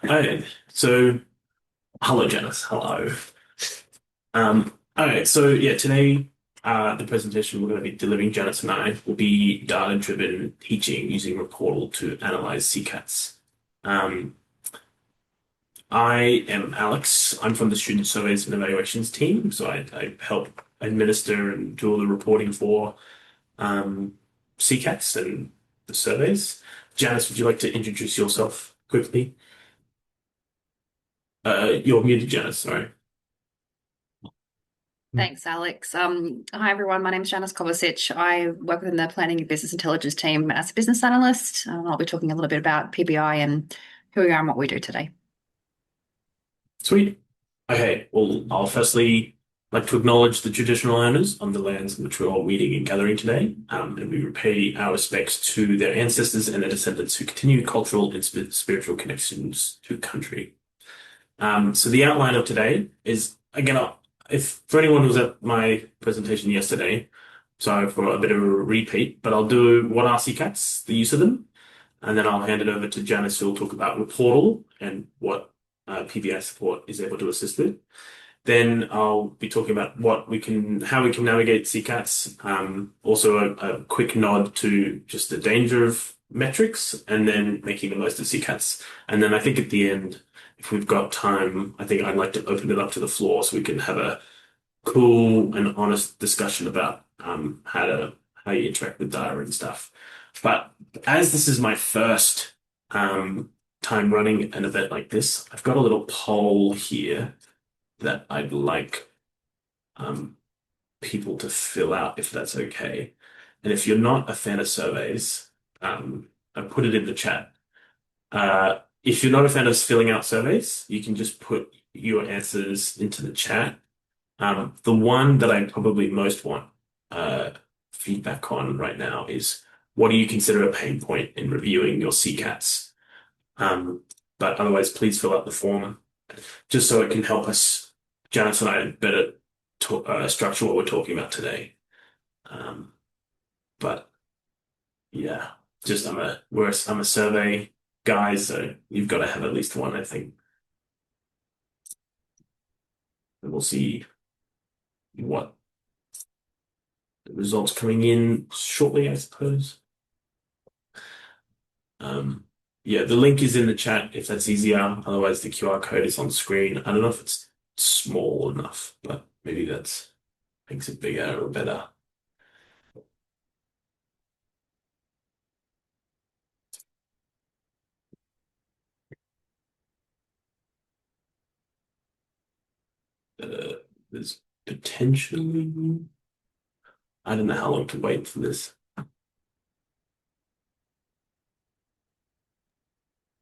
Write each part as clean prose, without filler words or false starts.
Okay, so hello, Janice. Hello. Okay, so yeah, today the presentation we're going to be delivering, Janice and I, will be data-driven teaching using Reportal to analyze SECaTs. Um, I am Alex. I'm from the Student Surveys and Evaluations team, so I help administer and do all the reporting for um, SECaTs and the surveys. Janice, would you like to introduce yourself quickly? You're muted, Janice. Sorry. Thanks, Alex. Hi, everyone. My name is Janice Kovacic. I work within the Planning and Business Intelligence team as a business analyst. I'll be talking a little bit about PBI and who we are and what we do today. Sweet. Okay, well, I'll firstly like to acknowledge the traditional owners on the lands in which we're all meeting and gathering today, and we repay our respects to their ancestors and their descendants who continue cultural and spiritual connections to country. So the outline of today is, again, if for anyone who was at my presentation yesterday, sorry for a bit of a repeat, but I'll do what are CCATs, the use of them, and then I'll hand it over to Janice, who'll talk about Reportal and what PBI support is able to assist with. Then I'll be talking about how we can navigate CCATs. Also a quick nod to just the danger of metrics, and then making the most of CCATs. And then I think at the end, if we've got time, I think I'd like to open it up to the floor so we can have a cool and honest discussion about how you interact with data and stuff. But as this is my first time running an event like this, I've got a little poll here that I'd like um, people to fill out if that's okay. And if you're not a fan of surveys, I put it in the chat. If you're not a fan of filling out surveys, you can just put your answers into the chat. The one that I probably most want feedback on right now is what do you consider a pain point in reviewing your CCATs? Um, but otherwise, please fill out the form just so it can help us, Janice and I, better structure what we're talking about today. Um, but yeah, just I'm a survey guy, so you've got to have at least one, I think. And we'll see what the results coming in shortly, I suppose. Um, yeah, the link is in the chat if that's easier. Otherwise, the QR code is on screen. I don't know if it's small enough, but maybe that's makes it bigger or better. There's potentially, I don't know how long to wait for this.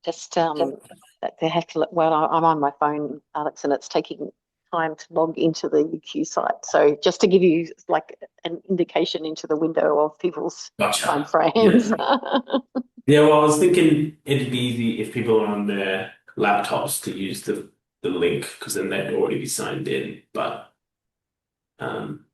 Just they have to. Well, I'm on my phone, Alex, and it's taking time to log into the UQ site. So just to give you like an indication into the window of people's time Gotcha. frames. Yeah. Yeah, well, I was thinking it'd be easy if people are on their laptops to use the link because then they'd already be signed in. But um,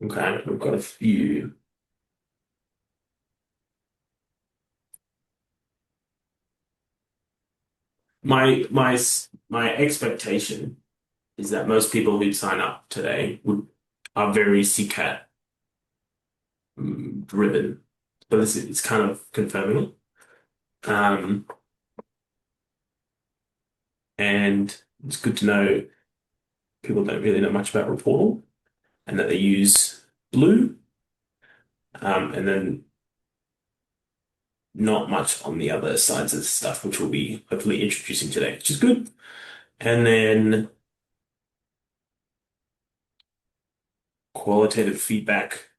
okay, we've got a few. My expectation is that most people who'd sign up today would are very CCAT driven, but it's kind of confirming it. And it's good to know people don't really know much about Reportal and that they use Blue, and then not much on the other sides of the stuff, which we'll be hopefully introducing today, which is good. And then qualitative feedback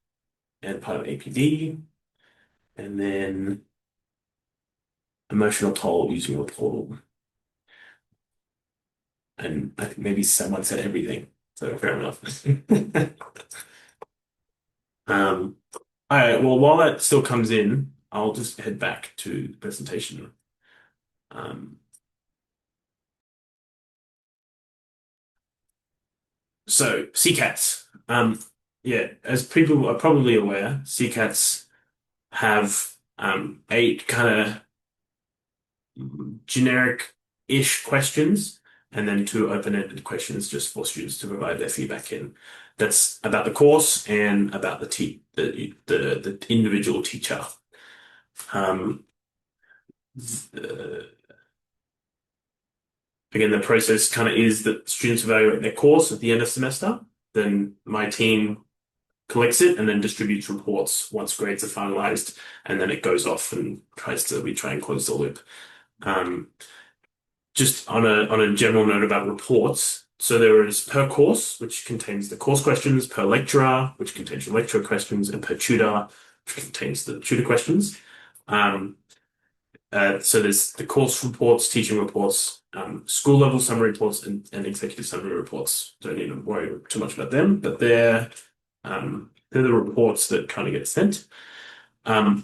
and part of APD, and then emotional toll using Reportal. And I think maybe someone said everything, so fair enough. Um, all right, well, while that still comes in, I'll just head back to the presentation. Um, so CCATs. Yeah, as people are probably aware, SECaTs have 8 kind of generic-ish questions, and then 2 open-ended questions just for students to provide their feedback in. That's about the course and about the individual teacher. Um, Again, the process kind of is that students evaluate their course at the end of semester. Then my team collects it and then distributes reports once grades are finalized, and then it goes off and we try and close the loop. Um, just on a general note about reports, so there is per course, which contains the course questions, per lecturer, which contains your lecturer questions, and per tutor, which contains the tutor questions. Um, so there's the course reports, teaching reports, school level summary reports, and executive summary reports. Don't need to worry too much about them, but they're the reports that kind of get sent.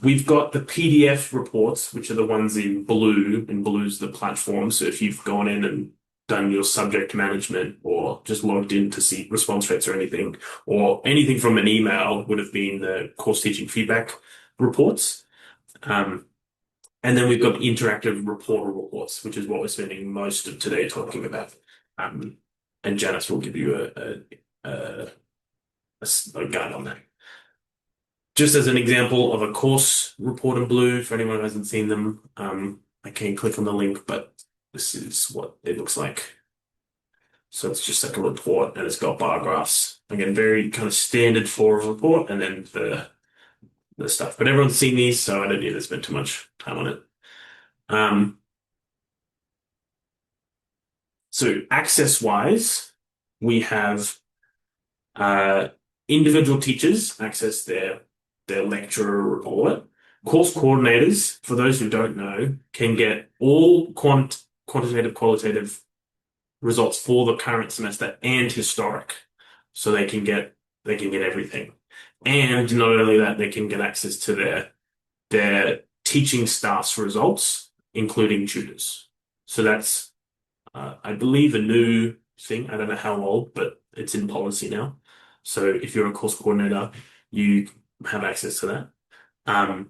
We've got the PDF reports, which are the ones in Blue, and Blue's the platform. So if you've gone in and done your subject management or just logged in to see response rates or anything from an email would have been the course teaching feedback reports. And then we've got interactive Reportal reports, which is what we're spending most of today talking about. And Janice will give you a guide on that. Just as an example of a course report in Blue, for anyone who hasn't seen them, I can click on the link, but this is what it looks like. So it's just like a report, and it's got bar graphs. Again, very kind of standard for a report, and then the stuff. But everyone's seen these, so I don't need to spend too much time on it. So access-wise, we have individual teachers access their lecturer report. Course coordinators, for those who don't know, can get all quantitative, qualitative results for the current semester and historic. So they can get everything. And not only that, they can get access to their teaching staff's results, including tutors. So that's I believe a new thing. I don't know how old, but it's in policy now. So if you're a course coordinator, you have access to that.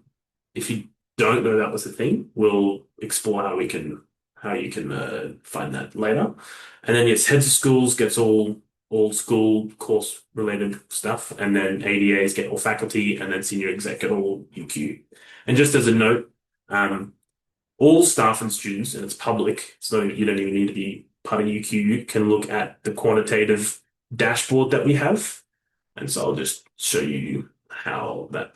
If you don't know that was a thing, we'll explore how you can find that later. And then yes, heads of schools gets all school course related stuff, and then ADAs get all faculty, and then senior exec get all UQ. And just as a note, all staff and students, and it's public, so you don't even need to be part of UQ, can look at the quantitative dashboard that we have. And so I'll just show you how that,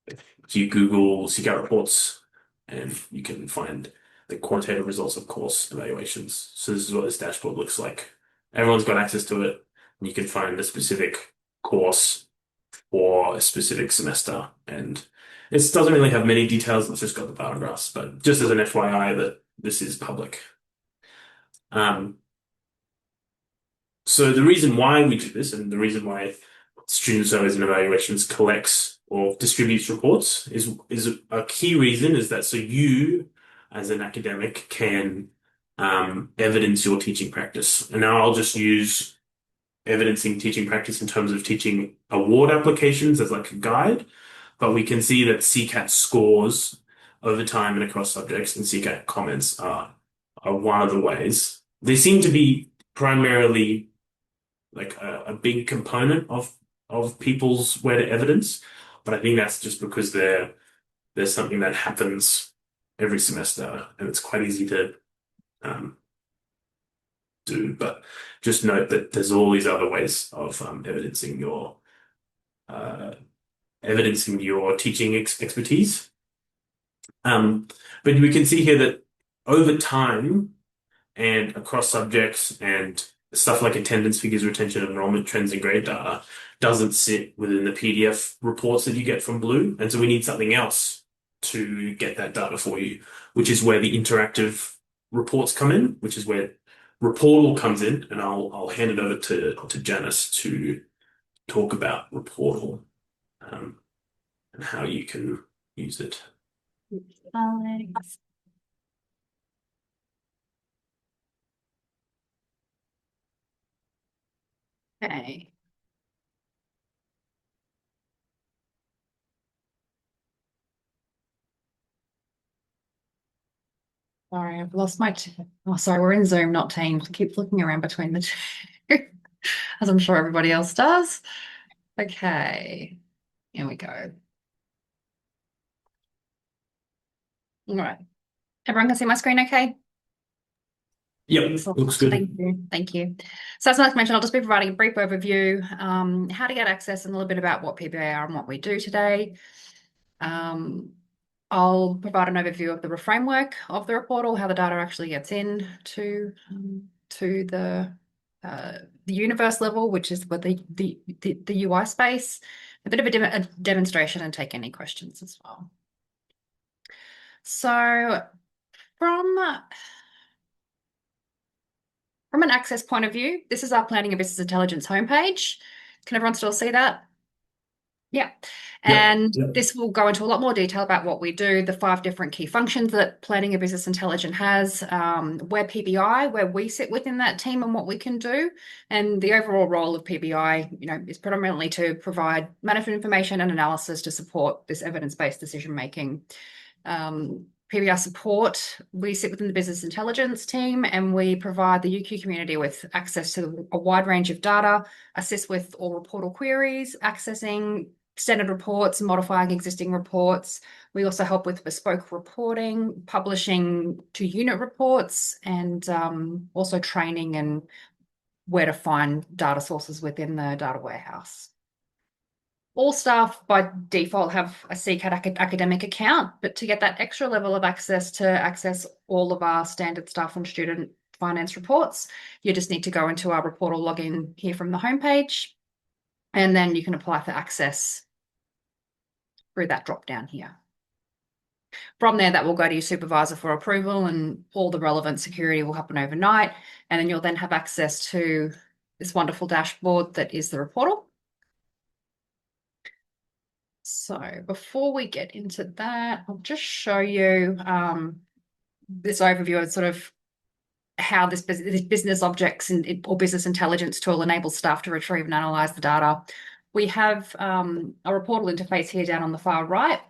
if you Google SECAT reports, and you can find the quantitative results of course evaluations. So this is what this dashboard looks like. Everyone's got access to it, and you can find a specific course or a specific semester. And it doesn't really have many details, it's just got the bar graphs, but just as an FYI that this is public. So the reason why we do this, and the reason why student surveys and evaluations collects or distributes reports is a key reason is that so you as an academic can evidence your teaching practice. And now I'll just use evidencing teaching practice in terms of teaching award applications as like a guide, but we can see that SECaT scores over time and across subjects and SECaT comments are one of the ways. They seem to be primarily like a big component of people's way to evidence, but I think that's just because there's something that happens every semester and it's quite easy to do. But just note that there's all these other ways of uh, evidencing your teaching expertise. But we can see here that over time and across subjects and stuff like attendance figures, retention, enrollment trends, and grade data doesn't sit within the PDF reports that you get from Blue. And so we need something else to get that data for you, which is where the interactive reports come in, which is where Reportal comes in. And I'll hand it over to Janice to talk about Reportal and how you can use it. Alex. Okay. Sorry, I've lost my. Oh, sorry, we're in Zoom, not Teams. I keep flicking around between the two, as I'm sure everybody else does. Okay, here we go. All right. Everyone can see my screen okay? Yep, Excellent. looks good. Thank you. Thank you. So as Mark mentioned, I'll just be providing a brief overview, how to get access and a little bit about what PBI are and what we do today. I'll provide an overview of the framework of the Reportal, how the data actually gets in to the universe level, which is what the UI space, a bit of a demonstration, and take any questions as well. So from an access point of view, this is our Planning and Business Intelligence homepage. Can everyone still see that? Yeah. And Yep. this will go into a lot more detail about what we do, the 5 different key functions that Planning and Business Intelligence has, where PBI, where we sit within that team and what we can do. And the overall role of PBI, is predominantly to provide management information and analysis to support this evidence-based decision making. PBI support, we sit within the business intelligence team and we provide the UQ community with access to a wide range of data, assist with all Reportal queries, accessing standard reports, modifying existing reports. We also help with bespoke reporting, publishing to unit reports, and also training and where to find data sources within the data warehouse. All staff by default have a SECAT academic account, but to get that extra level of access to access all of our standard staff and student finance reports, you just need to go into our Reportal login here from the homepage, and then you can apply for access through that drop down here. From there, that will go to your supervisor for approval, and all the relevant security will happen overnight, and then you'll then have access to this wonderful dashboard that is the Reportal. So before we get into that, I'll just show you this overview of sort of how this business objects or business intelligence tool enables staff to retrieve and analyze the data. We have a Reportal interface here down on the far right.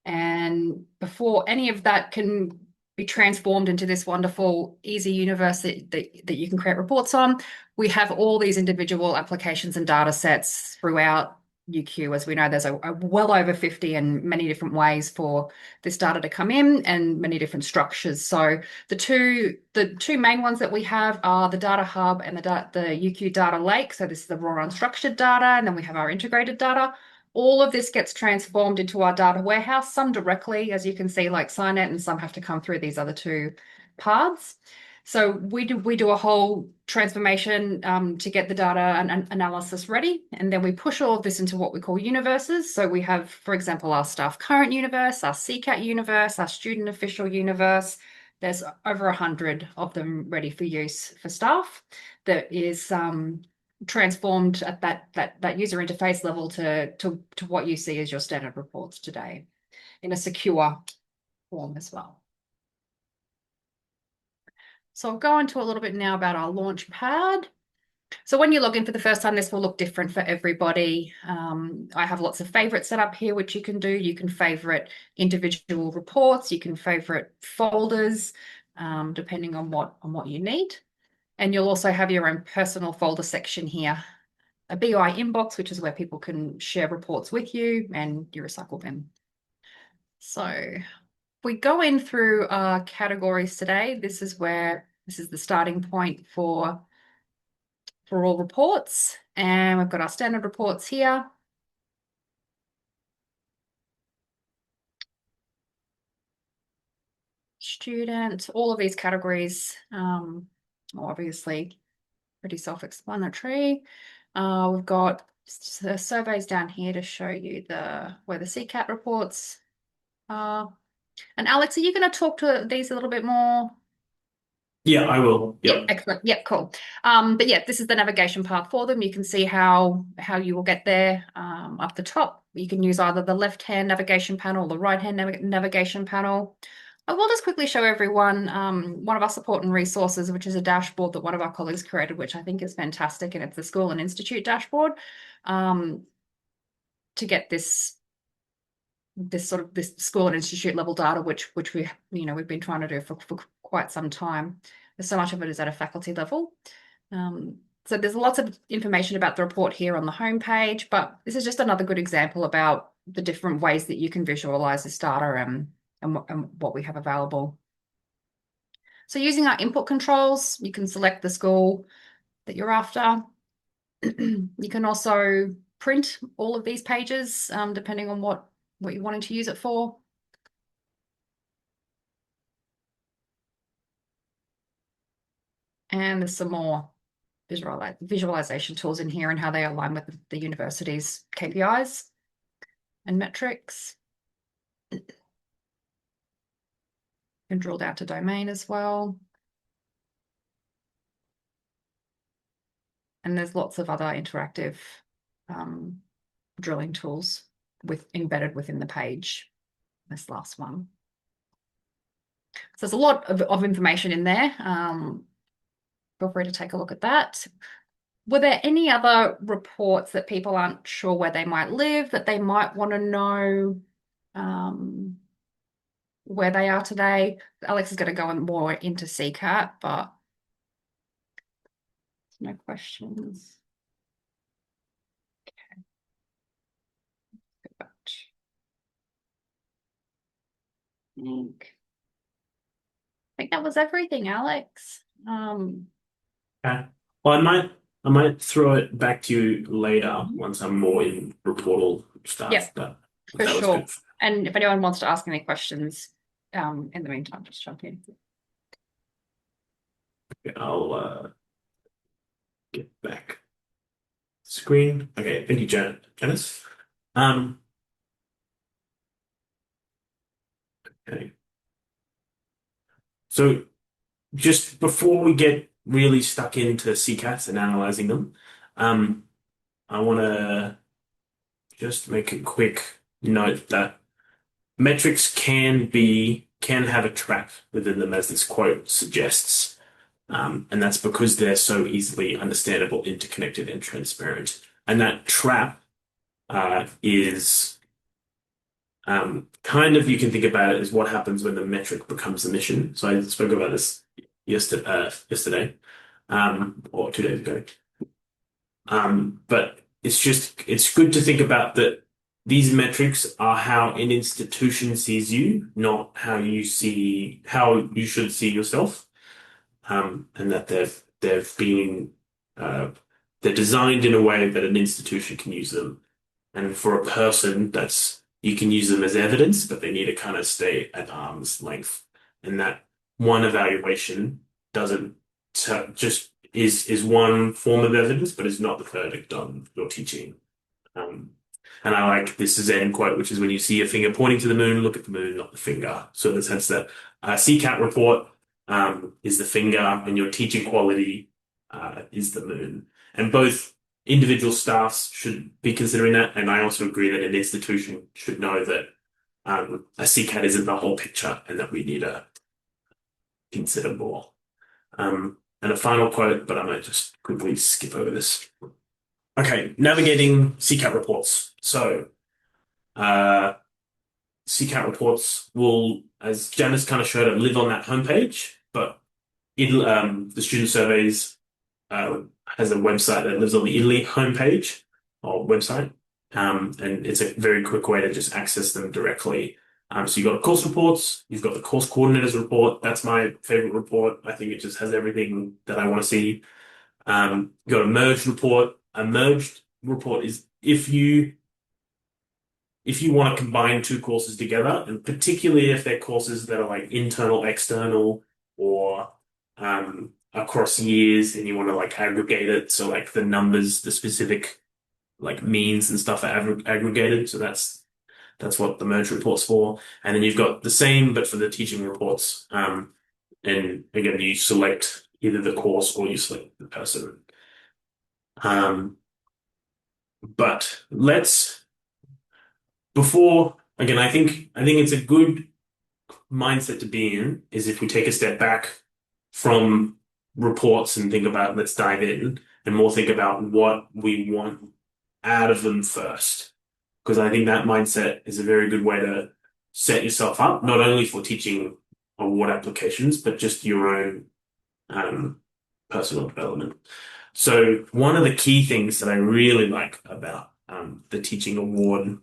And before any of that can be transformed into this wonderful, easy universe that you can create reports on, we have all these individual applications and data sets throughout UQ. As we know, there's a well over 50 and many different ways for this data to come in and many different structures. So the two main ones that we have are the data hub and the UQ data lake. So this is the raw unstructured data, and then we have our integrated data. All of this gets transformed into our data warehouse, some directly, as you can see, like SINET, and some have to come through these other 2 paths. So we do a whole transformation to get the data and analysis ready, and then we push all of this into what we call universes. So we have, for example, our staff current universe, our SECAT universe, our student official universe. There's over 100 of them ready for use for staff. That is transformed at that user interface level to what you see as your standard reports today in a secure form as well. So I'll go into a little bit now about our launch pad. So when you log in for the first time, this will look different for everybody. I have lots of favorites set up here, which you can do. You can favorite individual reports, you can favorite folders, depending on what you need. And you'll also have your own personal folder section here. A BI inbox, which is where people can share reports with you and you recycle them. So if we go in through our categories today, this is the starting point for all reports. And we've got our standard reports here. Student, all of these categories are obviously pretty self-explanatory. We've got surveys down here to show you where the SECAT reports are. And Alex, are you going to talk to these a little bit more? Yeah, I will. Yep. Excellent. Yep, cool. But yeah, this is the navigation path for them. You can see how you will get there up the top. You can use either the left-hand navigation panel or the right-hand navigation panel. I will just quickly show everyone one of our support and resources, which is a dashboard that one of our colleagues created, which I think is fantastic, and it's the School and Institute dashboard to get this school and institute level data, which we've been trying to do for quite some time. So much of it is at a faculty level. So there's lots of information about the report here on the homepage, but this is just another good example about the different ways that you can visualize this data and what we have available. So using our input controls, you can select the school that you're after. You can also print all of these pages depending on what you're wanting to use it for. And there's some more visualization tools in here and how they align with the university's KPIs and metrics. And drill down to domain as well. And there's lots of other interactive drilling tools embedded within the page. This last one. So there's a lot of information in there. Feel free to take a look at that. Were there any other reports that people aren't sure where they might live, that they might want to know where they are today? Alex is going to go more into SECAT, but no questions. Okay. I think that was everything, Alex. Okay. Well, I might throw it back to you later once I'm more in Reportal stuff. Yes, but for that was sure. good. And if anyone wants to ask any questions, in the meantime, just jump in. Okay, I'll get back screen. Okay, thank you, Janice. Okay. So just before we get really stuck into SECaTs and analyzing them, I want to just make a quick note that metrics can have a trap within them, as this quote suggests. And that's because they're so easily understandable, interconnected, and transparent. And that trap is kind of, you can think about it as what happens when the metric becomes the mission. So I spoke about this yesterday, or 2 days ago. But it's good to think about that these metrics are how an institution sees you, not how you should see yourself. And that they're designed in a way that an institution can use them. And for a person, you can use them as evidence, but they need to kind of stay at arm's length. And that one evaluation doesn't just is one form of evidence, but is not the verdict on your teaching. And I like this Zen quote, which is when you see a finger pointing to the moon, look at the moon, not the finger. So in the sense that a SECaT report is the finger, and your teaching quality is the moon. And both individual staffs should be considering that. And I also agree that an institution should know that a SECaT isn't the whole picture and that we need to consider more. And a final quote, but I might just quickly skip over this. Okay, navigating SECaT reports. So, SECaT reports will, as Janice kind of showed, live on that homepage, but the student surveys has a website that lives on the Italy homepage or website, and it's a very quick way to just access them directly. So you've got the course reports, you've got the course coordinators report. That's my favorite report. I think it just has everything that I want to see. You've got a merged report. A merged report is if you want to combine two courses together, and particularly if they're courses that are like internal, external, or across years, and you want to like aggregate it. So like the numbers, the specific like means and stuff are aggregated. So that's what the merge report's for. And then you've got the same, but for the teaching reports. And again, you select either the course or you select the person. But I think it's a good mindset to be in is if we take a step back from reports and think about let's dive in and more think about what we want out of them first. Because I think that mindset is a very good way to set yourself up, not only for teaching award applications, but just your own personal development. So one of the key things that I really like about the teaching award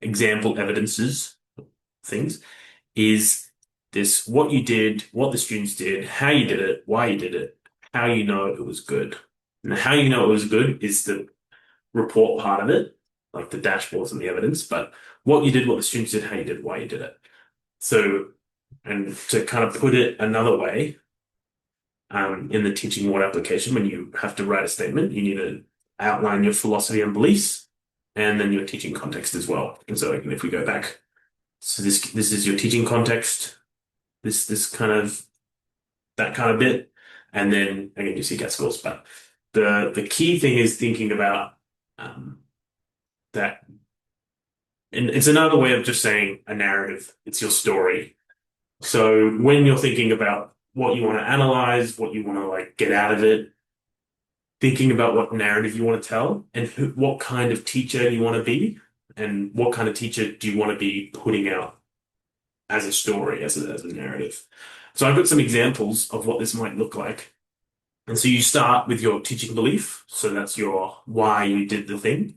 example evidences things is this what you did, what the students did, how you did it, why you did it, how you know it was good. And how you know it was good is the report part of it, like the dashboards and the evidence, but what you did, what the students did, how you did, why you did it. So, and to kind of put it another way, in the teaching award application, when you have to write a statement, you need to outline your philosophy and beliefs, and then your teaching context as well. And so, if we go back, so this is your teaching context, this kind of that kind of bit, and then again your SECAT scores. But the key thing is thinking about that, and it's another way of just saying a narrative. It's your story. So when you're thinking about what you want to analyze, what you want to like get out of it, thinking about what narrative you want to tell and what kind of teacher you want to be and what kind of teacher do you want to be putting out as a story, as a narrative. So I've got some examples of what this might look like. And so you start with your teaching belief. So that's your why you did the thing,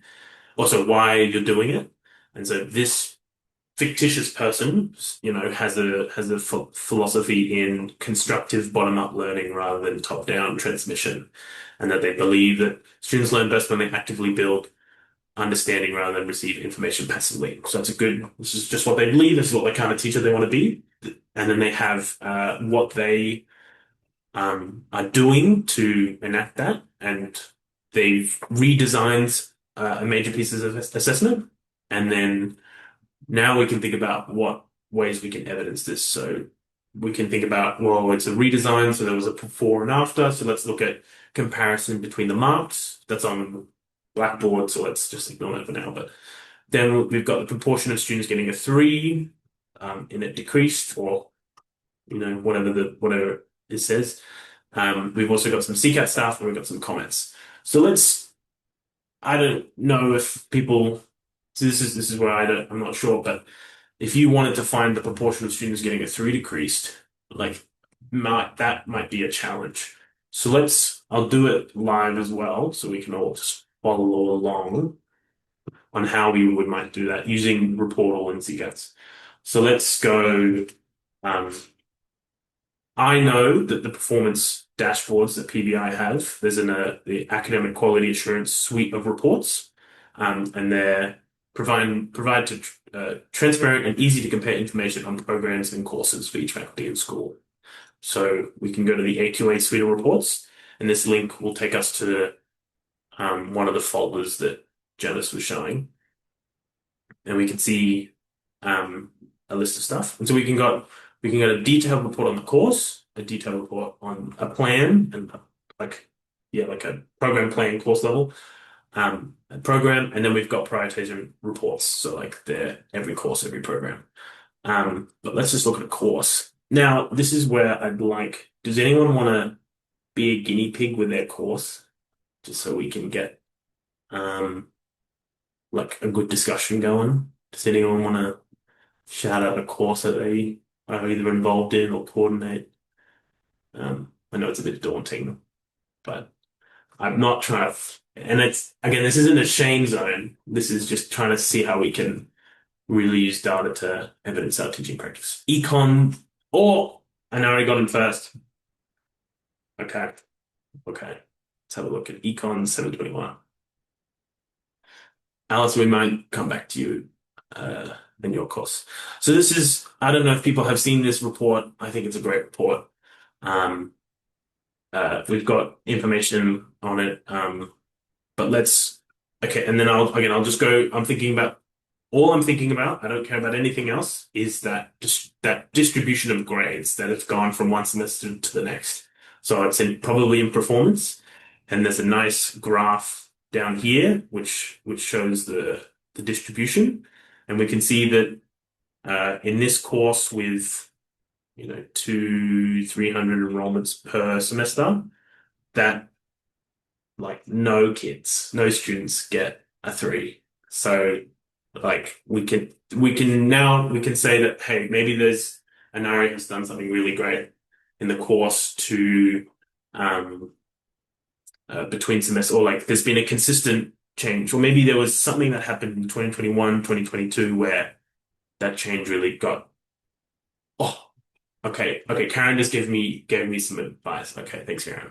also why you're doing it. And so this fictitious person, has a philosophy in constructive bottom-up learning rather than top-down transmission, and that they believe that students learn best when they actively build understanding rather than receive information passively. So this is just what they believe. This is what the kind of teacher they want to be. And then they have what they are doing to enact that. And they've redesigned a major pieces of assessment. And then now we can think about what ways we can evidence this. So we can think about, well, it's a redesign, so there was a before and after. So let's look at comparison between the marks. That's on Blackboard, so let's just ignore that for now. But then we've got the proportion of students getting a 3, and it decreased, or whatever it says. We've also got some SECAT stuff, and we've got some comments. So I don't know if people. So this is where I'm not sure, but if you wanted to find the proportion of students getting a 3 decreased, that might be a challenge. So I'll do it live as well, so we can all just follow along on how we might do that using Reportal and SECaTs. So let's go. I know that the performance dashboards that PBI have, there's the Academic Quality Assurance suite of reports, and they're provide transparent and easy to compare information on programs and courses for each faculty and school. So we can go to the AQA suite of reports, and this link will take us to one of the folders that Janice was showing, and we can see a list of stuff. And so we can get a detailed report on the course, a detailed report on a plan, and like a program plan course level, a program, and then we've got prioritization reports. So they're every course, every program. But let's just look at a course. Now, this is where does anyone want to be a guinea pig with their course? Just so we can get a good discussion going. Does anyone want to shout out a course that they are either involved in or coordinate? I know it's a bit daunting, but I'm not trying to, and this isn't a shame zone. This is just trying to see how we can really use data to evidence our teaching practice. Econ, I already got him first. Okay. Let's have a look at Econ 721. Alice, we might come back to you in your course. So this is, I don't know if people have seen this report. I think it's a great report. We've got information on it, but and then I'll just go, all I'm thinking about, I don't care about anything else, is that distribution of grades that have gone from one semester to the next. So it's probably in performance, and there's a nice graph down here which shows the distribution. And we can see that in this course with 300 enrollments per semester, that like no students get a 3. So like we can say that, hey, maybe there's Anari has done something really great in the course to um between semesters, or like there's been a consistent change, or maybe there was something that happened in 2021, 2022 where that change really got, oh, okay, Karen just gave me some advice. Okay, thanks, Karen.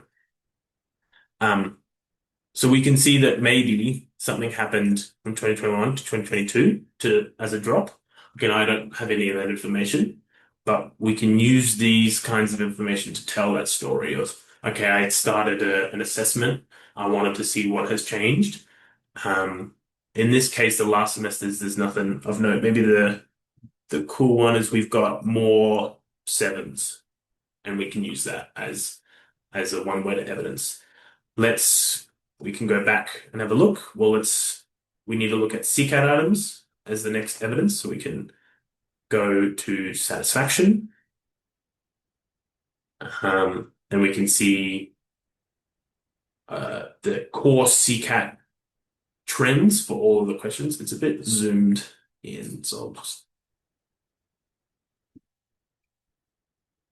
Um, so we can see that maybe something happened from 2021 to 2022 to as a drop. Again, I don't have any of that information, but we can use these kinds of information to tell that story of, okay, I started an assessment. I wanted to see what has changed. Um, in this case, the last semesters, there's nothing of note. Maybe the cool one is we've got more 7s, and we can use that as a one word evidence. We can go back and have a look. Well, we need to look at SECAT items as the next evidence. So we can go to satisfaction. And we can see the core SECAT trends for all of the questions. It's a bit zoomed in, so I'll just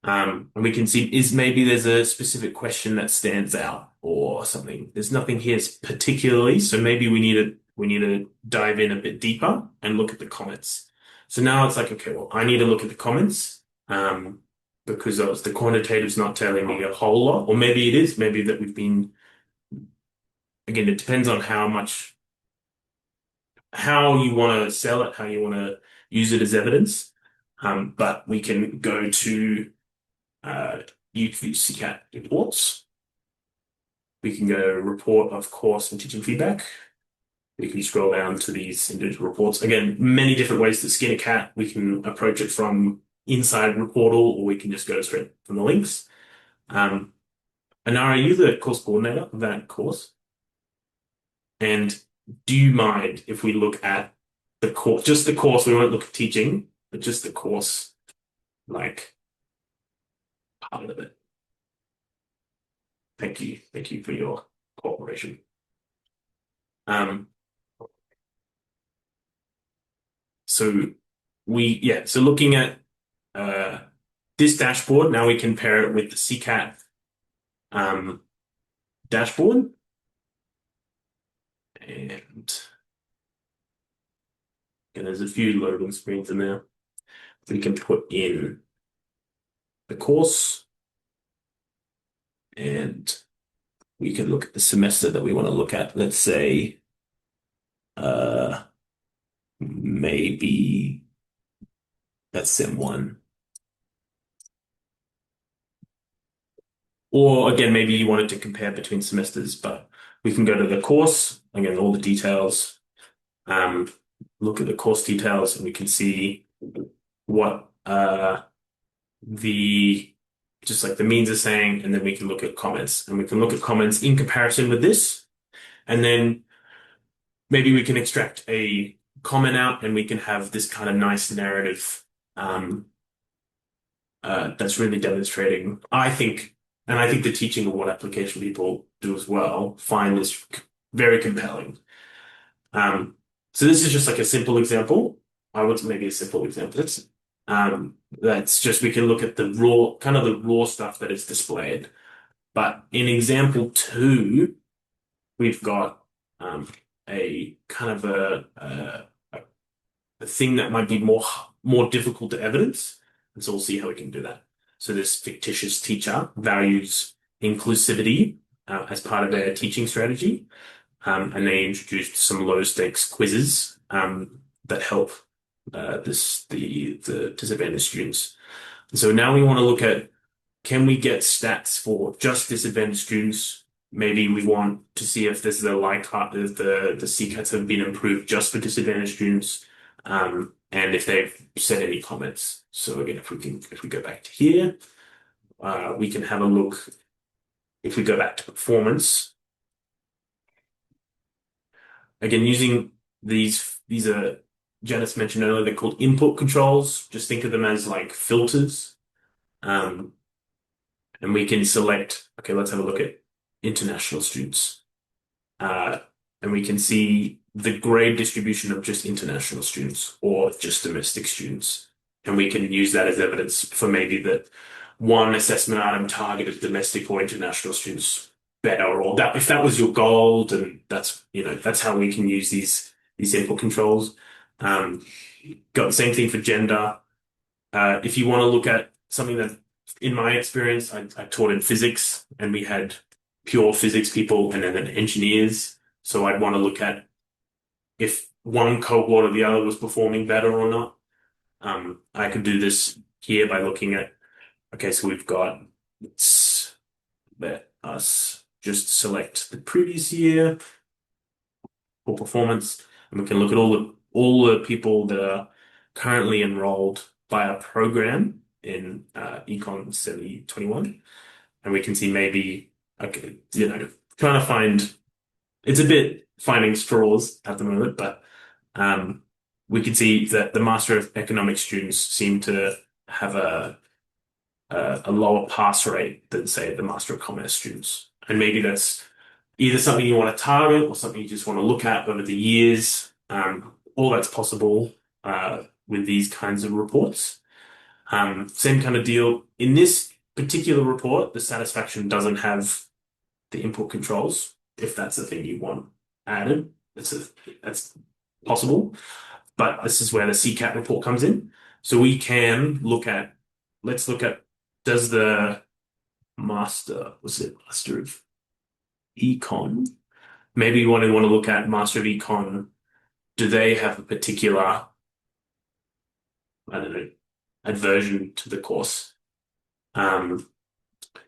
and we can see maybe there's a specific question that stands out or something. There's nothing here particularly, so maybe we need to dive in a bit deeper and look at the comments. So now it's like, okay, well, I need to look at the comments because the quantitative's not telling me a whole lot, or maybe it is. Maybe that again, it depends on how you want to sell it, how you want to use it as evidence. But we can go to YouTube SECAT reports. We can go report of course and teaching feedback. We can scroll down to these individual reports. Again, many different ways to skin a cat. We can approach it from inside Reportal, or we can just go straight from the links. Anara, are you the course coordinator of that course? And do you mind if we look at the course, just the course? We won't look at teaching, but just the course, like part of it. Thank you. Thank you for your cooperation. So looking at this dashboard, now we can pair it with the SECAT dashboard. And there's a few loading screens in there. We can put in the course, and we can look at the semester that we want to look at. Let's say maybe that's Sem 1. Or again, maybe you wanted to compare between semesters, but we can go to the course, again, all the details, look at the course details, and we can see what just like the means are saying, and then we can look at comments, and we can look at comments in comparison with this, and then maybe we can extract a comment out, and we can have this kind of nice narrative that's really demonstrating, I think, and I think the teaching award application people do as well, find this very compelling. So this is just like a simple example. I would maybe a simple example. That's just, we can look at the raw stuff that is displayed. But in example 2, we've got a kind of a thing that might be more difficult to evidence. And so we'll see how we can do that. So this fictitious teacher values inclusivity as part of their teaching strategy. And they introduced some low stakes quizzes that help the disadvantaged students. And so now we want to look at, can we get stats for just disadvantaged students? Maybe we want to see if this is the SECATs have been improved just for disadvantaged students, and if they've said any comments. So again, if we go back to here, we can have a look. If we go back to performance, again, using these are Janice mentioned earlier, they're called input controls. Just think of them as like filters. Um, and we can select, okay, let's have a look at international students. Uh, and we can see the grade distribution of just international students or just domestic students. And we can use that as evidence for maybe that one assessment item targeted domestic or international students better, or that if that was your goal, then that's how we can use these input controls. Um, got the same thing for gender. If you want to look at something that, in my experience, I taught in physics, and we had pure physics people and then engineers. So I'd want to look at if one cohort or the other was performing better or not. I could do this here by looking at, okay, so we've got, let's let us just select the previous year for performance, and we can look at all the people that are currently enrolled by our program in Econ 7021, and we can see maybe, okay, trying to find, it's a bit finding straws at the moment, but we can see that the Master of Economics students seem to have a lower pass rate than, say, the Master of Commerce students. And maybe that's either something you want to target or something you just want to look at over the years. All that's possible with these kinds of reports. Same kind of deal. In this particular report, the satisfaction doesn't have the input controls, if that's the thing you want added. That's possible. But this is where the SECaT report comes in. So we can let's look at, does the Master of Econ? Maybe you want to look at Master of Econ. Do they have a particular, I don't know, aversion to the course?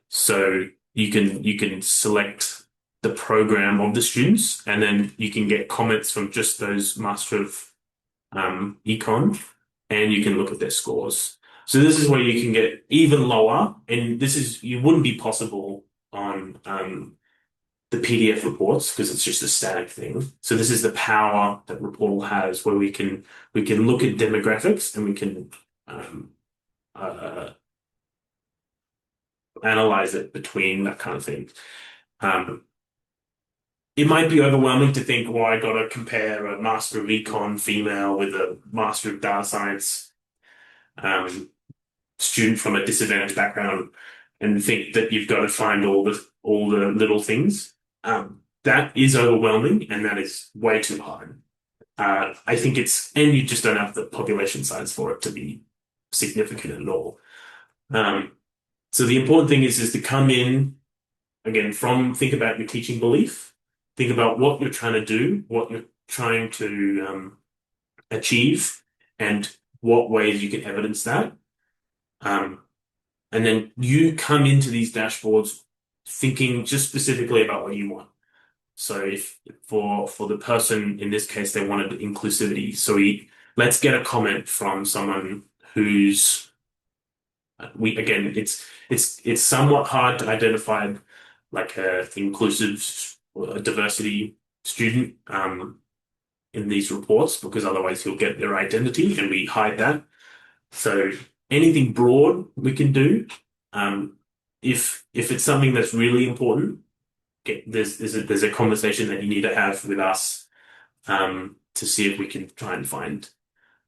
So you can select the program of the students, and then you can get comments from just those Master of Econ, and you can look at their scores. So this is where you can get even lower, and you wouldn't be possible on the PDF reports because it's just a static thing. So this is the power that Reportal has, where we can look at demographics, and we can uh, analyze it between that kind of thing. It might be overwhelming to think, well, I got to compare a Master of Econ female with a Master of Data Science student from a disadvantaged background, and think that you've got to find all the little things. That is overwhelming, and that is way too hard. I think and you just don't have the population size for it to be significant at all. So the important thing is to come in again think about your teaching belief, think about what you're trying to do, what you're trying to achieve, and what ways you can evidence that. And then you come into these dashboards thinking just specifically about what you want. So if for the person in this case, they wanted inclusivity. So let's get a comment from someone who's it's somewhat hard to identify like a inclusive or a diversity student in these reports, because otherwise he'll get their identity and we hide that. So anything broad we can do. If it's something that's really important, there's a conversation that you need to have with us to see if we can try and find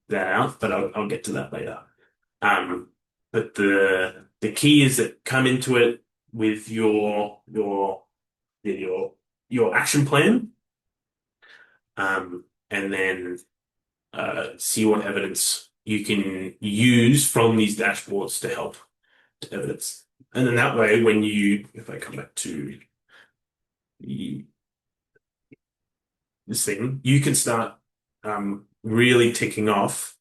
that out. But I'll get to that later. But the key is that come into it with your action plan, and then see what evidence you can use from these dashboards to help to evidence. And then that way, if I come back to this thing, you can start really ticking off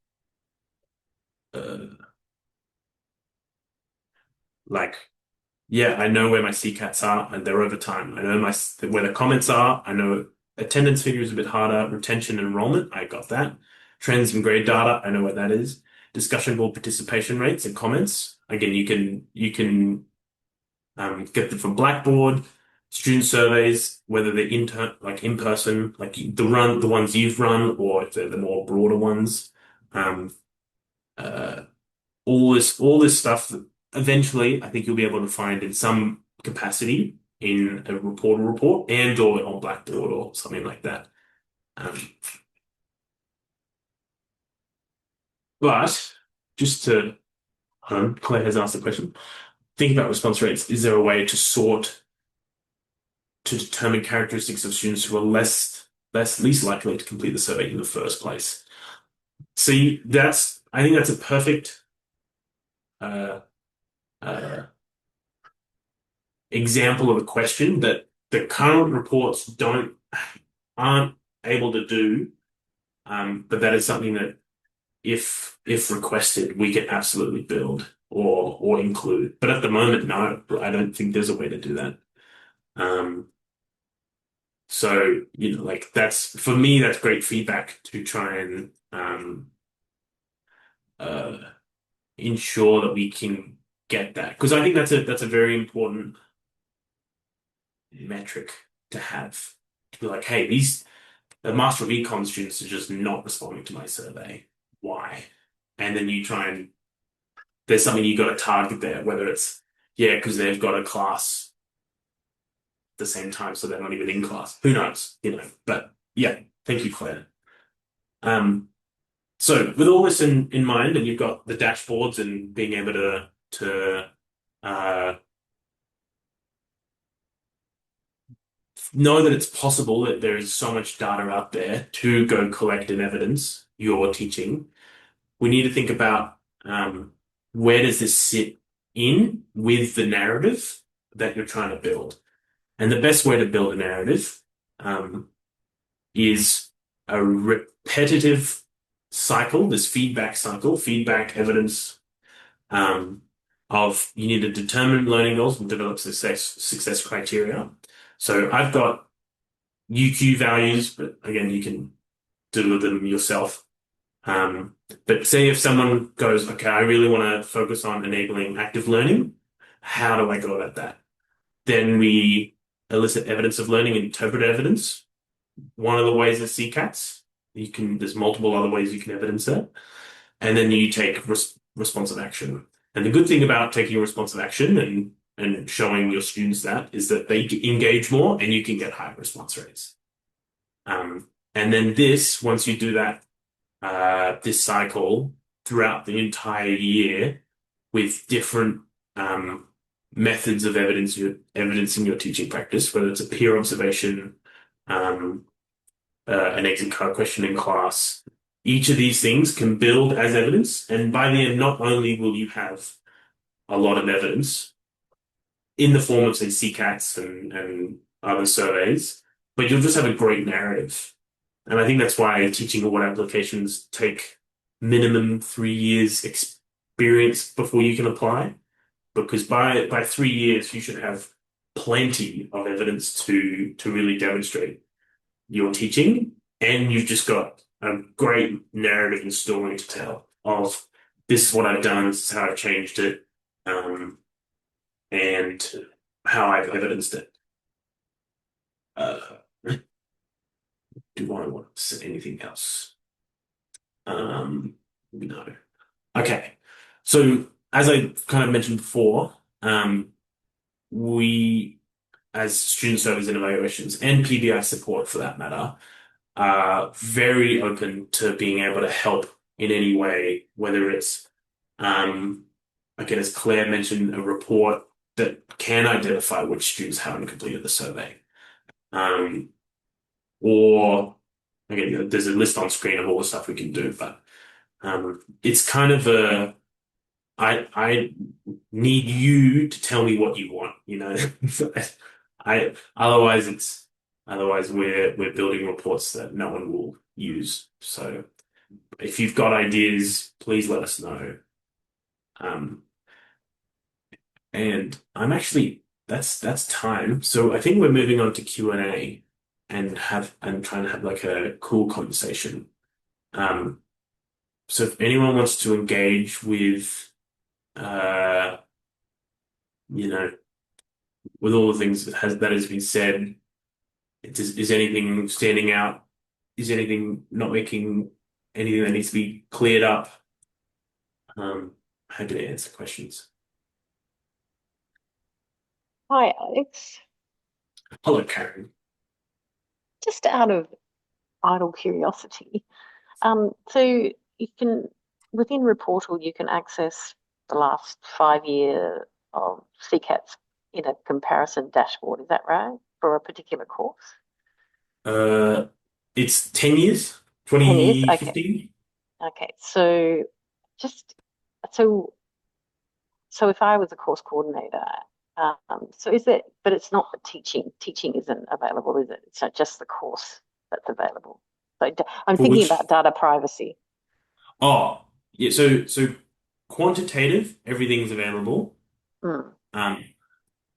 I know where my SECaTs are, and they're over time. I know where the comments are. I know attendance figure is a bit harder. Retention and enrollment, I got that. Trends and grade data, I know what that is. Discussion board participation rates and comments. Again, you can get them from Blackboard. student surveys, whether they're in person, like the ones you've run, or if they're the more broader ones. Um, uh, all this stuff that eventually I think you'll be able to find in some capacity in a Reportal report and or on Blackboard or something like that. Um, but just to, Claire has asked the question. Think about response rates. Is there a way to sort to determine characteristics of students who are least likely to complete the survey in the first place? See, I think that's a perfect uh, uh, example of a question that the current reports aren't able to do, but that is something that if requested, we can absolutely build or include. But at the moment, no, I don't think there's a way to do that. Um, so like that's for me, that's great feedback to try and uh, ensure that we can get that because I think that's a very important metric to have to be like, hey, the Master of Econ students are just not responding to my survey. Why? And then you try and there's something you got to target there, whether it's because they've got a class at the same time, so they're not even in class. Who knows? But yeah, thank you, Claire. Um, so with all this in mind, and you've got the dashboards and being able to uh, know that it's possible that there is so much data out there to go collect and evidence your teaching. We need to think about where does this sit in with the narrative that you're trying to build. And the best way to build a narrative is a repetitive cycle, this feedback cycle, feedback evidence of you need to determine learning goals and develop success criteria. So I've got UQ values, but again, you can do them yourself. But say if someone goes, okay, I really want to focus on enabling active learning, how do I go about that? Then we elicit evidence of learning and interpret evidence. One of the ways is SECaTs. There's multiple other ways you can evidence that. And then you take responsive action. And the good thing about taking responsive action and showing your students that is that they engage more and you can get higher response rates. And then once you do that, this cycle throughout the entire year with different methods of evidencing your teaching practice, whether it's a peer observation, an exit card question in class. Each of these things can build as evidence, and by the end, not only will you have a lot of evidence in the form of, say, SECaTs and other surveys, but you'll just have a great narrative. And I think that's why teaching award applications take minimum 3 years experience before you can apply, because by 3 years you should have plenty of evidence to really demonstrate your teaching, and you've just got a great narrative and story to tell of this is what I've done, this is how I've changed it, and how I've evidenced it. Do I want to say anything else? No. Okay. So as I kind of mentioned before, we, as student surveys and evaluations and PBI support for that matter, are very open to being able to help in any way, whether it's, again, as Claire mentioned, a report that can identify which students haven't completed the survey. Or again, there's a list on screen of all the stuff we can do, but it's kind of I need you to tell me what you want, otherwise we're building reports that no one will use. So if you've got ideas, please let us know. And I'm actually that's time. So I think we're moving on to Q&A and trying to have like a cool conversation. So if anyone wants to engage with, you know, with all the things that has been said, is anything standing out? Is anything not making anything that needs to be cleared up? Happy to answer questions. Hi, Alex. Hello, Karen. Just out of idle curiosity, so you can within Reportal you can access the last 5 year of SECaTs in a comparison dashboard. Is that right? For a particular course? Uh, it's 10 years, 10 years? Okay. 2015. Okay. So just so so if I was a course coordinator, so is it, but it's not the teaching. Teaching isn't available, is it? It's not just the course that's available. So I'm For thinking which, about data privacy. oh, yeah, so quantitative, everything's available. Mm, Um,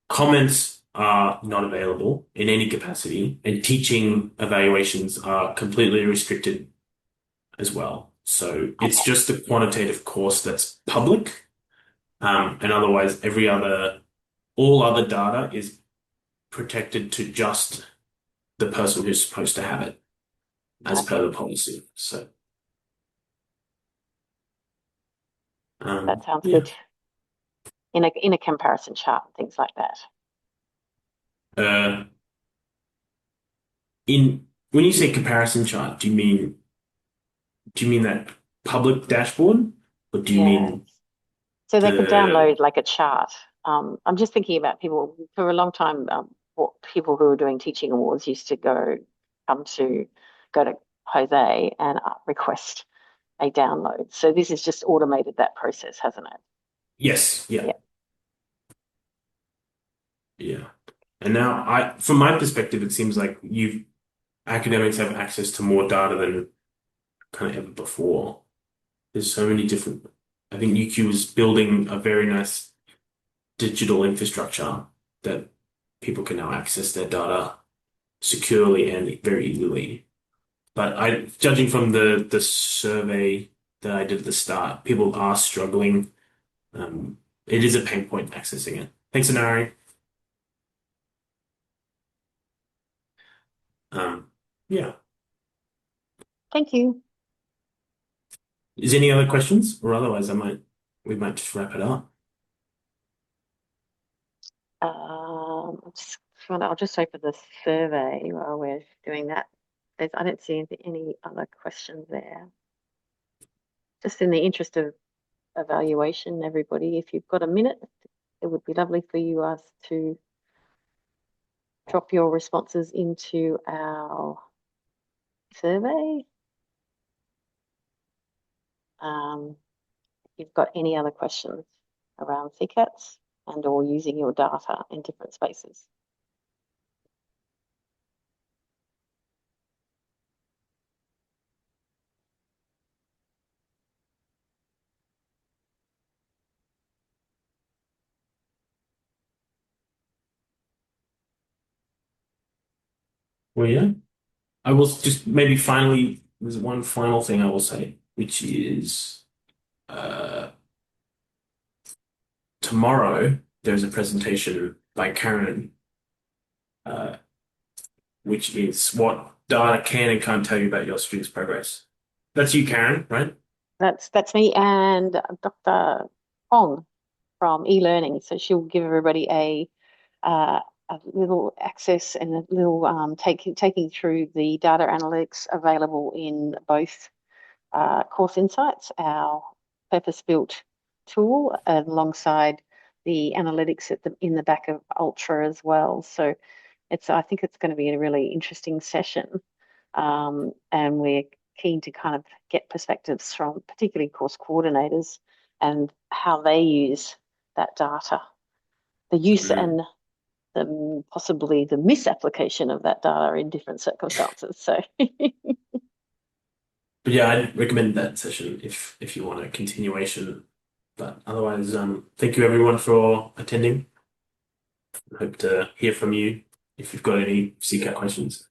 Comments are not available in any capacity, and teaching evaluations are completely restricted as well. So it's okay. just the quantitative course that's public, and otherwise all other data is protected to just the person who's supposed to have it, as per Okay. the policy. So, That sounds yeah. good. In a comparison chart and things like that. Uh, in When you say comparison chart, do you mean that public dashboard, or do you Yeah. mean So they could the download like a chart. I'm just thinking about people for a long time. What people who are doing teaching awards used to come to go to Jose and request a download. So this has just automated that process, hasn't it? yes, yeah, Yeah. yeah. And now from my perspective, it seems like academics have access to more data than kind of ever before. There's so many different. I think UQ is building a very nice digital infrastructure that people can now access their data securely and very easily. But judging from the survey that I did at the start, people are struggling. It is a pain point accessing it. Thanks, Anari. Um, yeah. Thank you. Is any other questions? Or otherwise, we might just wrap it up. I'll just open the survey while we're doing that. I don't see any other questions there. Just in the interest of evaluation, everybody, if you've got a minute, it would be lovely for you us to drop your responses into our survey. If you've got any other questions around SECaTs and or using your data in different spaces. Well, yeah. I will just maybe finally, there's one final thing I will say, which is uh, tomorrow there's a presentation by Karen, uh, which is what data can and can't tell you about your student's progress. That's you, Karen, right? That's me and Dr. Hong from e-learning. So she'll give everybody a little access and a little taking through the data analytics available in both Course Insights, our purpose-built tool, alongside the analytics in the back of Ultra as well. So I think it's going to be a really interesting session, and we're keen to kind of get perspectives from particularly course coordinators and how they use that data, the use Mm. and possibly the misapplication of that data in different circumstances. So But yeah, I'd recommend that session if you want a continuation. But otherwise, thank you everyone for attending. Hope to hear from you if you've got any CCAT questions.